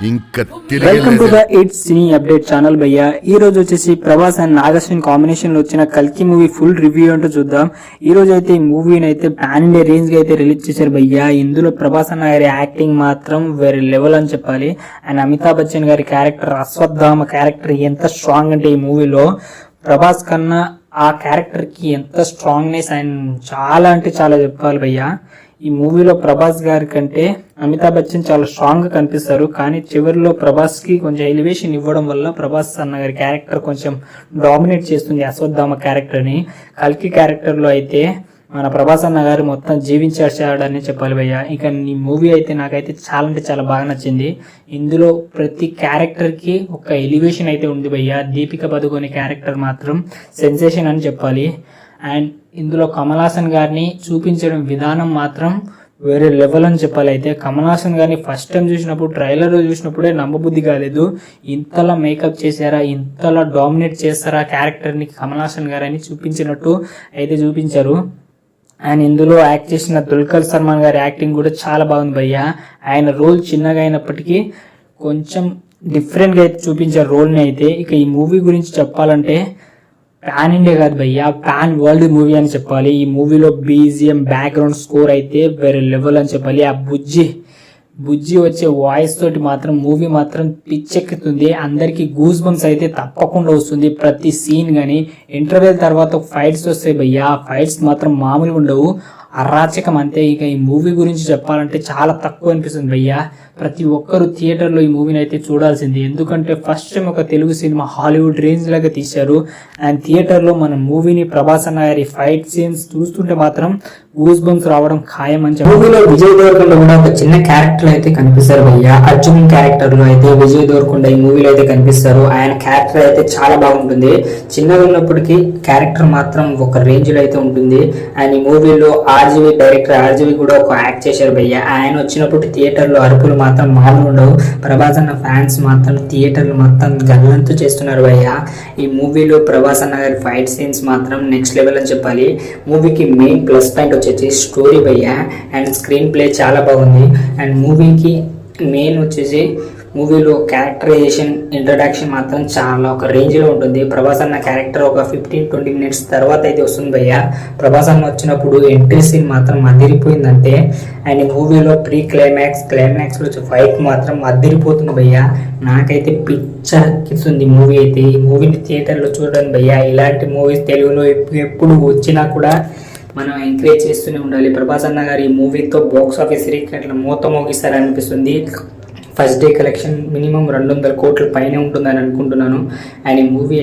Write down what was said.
ఇంకా welcome to the it's cine update channel భయ్యా. ఈ రోజు వచ్చేసి ప్రభాస్ అండ్ నాగశ్విన్ కాంబినేషన్ లో వచ్చిన కల్కి మూవీ ఫుల్ రివ్యూ అంటూ చూద్దాం. ఈ రోజు అయితే ఈ మూవీని అయితే పాన్ ఇండియా రేంజ్ గా అయితే రిలీజ్ చేశారు భయ్యా. ఇందులో ప్రభాస్ అన్న గారి యాక్టింగ్ మాత్రం వేరే లెవెల్ అని చెప్పాలి. అండ్ అమితాబ్ బచ్చన్ గారి క్యారెక్టర్ అశ్వత్థామ క్యారెక్టర్ ఎంత స్ట్రాంగ్ అంటే ఈ మూవీలో ప్రభాస్ కన్నా ఆ క్యారెక్టర్ కి ఎంత స్ట్రాంగ్నెస్ అండ్ చాలా అంటే చాలా చెప్పాలి భయ్యా. ఈ మూవీలో ప్రభాస్ గారి కంటే అమితాబ్ బచ్చన్ చాలా స్ట్రాంగ్ గా కనిపిస్తారు. కానీ చివరిలో ప్రభాస్ కి కొంచెం ఎలివేషన్ ఇవ్వడం వల్ల ప్రభాస్ అన్న గారి క్యారెక్టర్ కొంచెం డామినేట్ చేస్తుంది అశ్వత్థామ క్యారెక్టర్ ని. కల్కి క్యారెక్టర్ లో అయితే మన ప్రభాస్ అన్న గారు మొత్తం జీవించాడని చెప్పాలి భయ్య. ఇక ఈ మూవీ అయితే నాకైతే చాలా అంటే చాలా బాగా నచ్చింది. ఇందులో ప్రతి క్యారెక్టర్ కి ఒక ఎలివేషన్ అయితే ఉంది భయ్య. దీపిక పదుకొనే క్యారెక్టర్ మాత్రం సెన్సేషన్ అని చెప్పాలి. అండ్ ఇందులో కమల్ హాసన్ గారిని చూపించడం విధానం మాత్రం వేరే లెవెల్ అని చెప్పాలి. అయితే కమల్ హాసన్ గారిని ఫస్ట్ టైం చూసినప్పుడు ట్రైలర్ చూసినప్పుడే నమ్మబుద్ధి కాలేదు. ఇంతలా మేకప్ చేశారా, ఇంతలా డామినేట్ చేస్తారా క్యారెక్టర్ ని కమల్ హాసన్ గారని చూపించినట్టు అయితే చూపించారు. అండ్ ఇందులో యాక్ట్ చేసిన దుల్కర్ సల్మాన్ గారి యాక్టింగ్ కూడా చాలా బాగుంది భయ్య. ఆయన రోల్ చిన్నగా అయినప్పటికీ కొంచెం డిఫరెంట్ గా అయితే చూపించారు రోల్ ని అయితే. ఇక ఈ మూవీ గురించి చెప్పాలంటే పాన్ ఇండియా కాదు భయ్య, పాన్ వరల్డ్ మూవీ అని చెప్పాలి. ఈ మూవీలో బీజిఎం బ్యాక్గ్రౌండ్ స్కోర్ అయితే వేరే లెవెల్ అని చెప్పాలి. ఆ బుజ్జి వచ్చే వాయిస్ తోటి మాత్రం మూవీ మాత్రం పిచ్చెక్కుతుంది. అందరికి గూస్ బంప్స్ అయితే తప్పకుండా వస్తుంది ప్రతి సీన్ గానీ. ఇంటర్వెల్ తర్వాత ఫైట్స్ వస్తాయి భయ్య, ఫైట్స్ మాత్రం మామూలుగా ఉండవు, అరాచకం అంతే. ఇక ఈ మూవీ గురించి చెప్పాలంటే చాలా తక్కువ అనిపిస్తుంది భయ్య. ప్రతి ఒక్కరు థియేటర్లో ఈ మూవీని అయితే చూడాల్సింది. ఎందుకంటే ఫస్ట్ టైం ఒక తెలుగు సినిమా హాలీవుడ్ రేంజ్ లాగా తీశారు. అండ్ థియేటర్లో మన మూవీని ప్రభాస్ అన్న గారి ఫైట్ సీన్స్ చూస్తుంటే మాత్రం గూస్ బంప్స్ రావడం ఖాయం అని చెప్పి. మూవీలో విజయ్ దేవరకొండ కూడా ఒక చిన్న క్యారెక్టర్ అయితే కనిపిస్తారు భయ్య. అర్జున్ క్యారెక్టర్ లో అయితే విజయ్ దేవరకొండ ఈ మూవీలో అయితే కనిపిస్తారు. ఆయన క్యారెక్టర్ అయితే చాలా బాగుంటుంది. చిన్నగా ఉన్నప్పటికీ క్యారెక్టర్ మాత్రం ఒక రేంజ్ లో అయితే ఉంటుంది. అండ్ ఈ మూవీలో డైరెక్టర్ ఆర్జీవి కూడా ఒక యాక్ట్ చేశారు భయ్య. ఆయన వచ్చినప్పుడు థియేటర్ లో అరుపులు మాత్రం మామూలు ఉండవు. ప్రభాస్ అన్న ఫ్యాన్స్ మాత్రం థియేటర్లు మొత్తం గల్లంతు చేస్తున్నారు భయ్య. ఈ మూవీలో ప్రభాస్ అన్న గారి ఫైట్ సీన్స్ మాత్రం నెక్స్ట్ లెవెల్ అని చెప్పాలి. మూవీకి మెయిన్ ప్లస్ పాయింట్ వచ్చేసి స్టోరీ భయ్య. అండ్ స్క్రీన్ ప్లే చాలా బాగుంది. అండ్ మూవీకి మెయిన్ వచ్చేసి మూవీలో క్యారెక్టరైజేషన్ ఇంట్రడక్షన్ మాత్రం చాలా ఒక రేంజ్ లో ఉంటుంది. ప్రభాస్ అన్న క్యారెక్టర్ ఒక 15-20 మినిట్స్ తర్వాత అయితే వస్తుంది భయ్య. ప్రభాస్ అన్న వచ్చినప్పుడు ఎంట్రీ సీన్ మాత్రం అదిరిపోయిందంటే. అండ్ ఈ మూవీలో క్లైమాక్స్ లో వచ్చే ఫైట్ మాత్రం అదిరిపోతుంది భయ్య. నాకైతే పిచ్చెక్కిస్తుంది మూవీ అయితే. ఈ మూవీని థియేటర్ లో చూడండి భయ్య. ఇలాంటి మూవీస్ తెలుగులో ఎప్పుడు వచ్చినా కూడా మనం ఎంకరేజ్ చేస్తూనే ఉండాలి. ప్రభాస్ అన్న గారు ఈ మూవీతో బాక్స్ ఆఫీస్ రికార్డులు మూత మోగిస్తారనిపిస్తుంది. ఫస్ట్ డే కలెక్షన్ మినిమం 200 కోట్ల పైనే ఉంటుందని అనుకుంటున్నాను. అండ్ ఈ మూవీ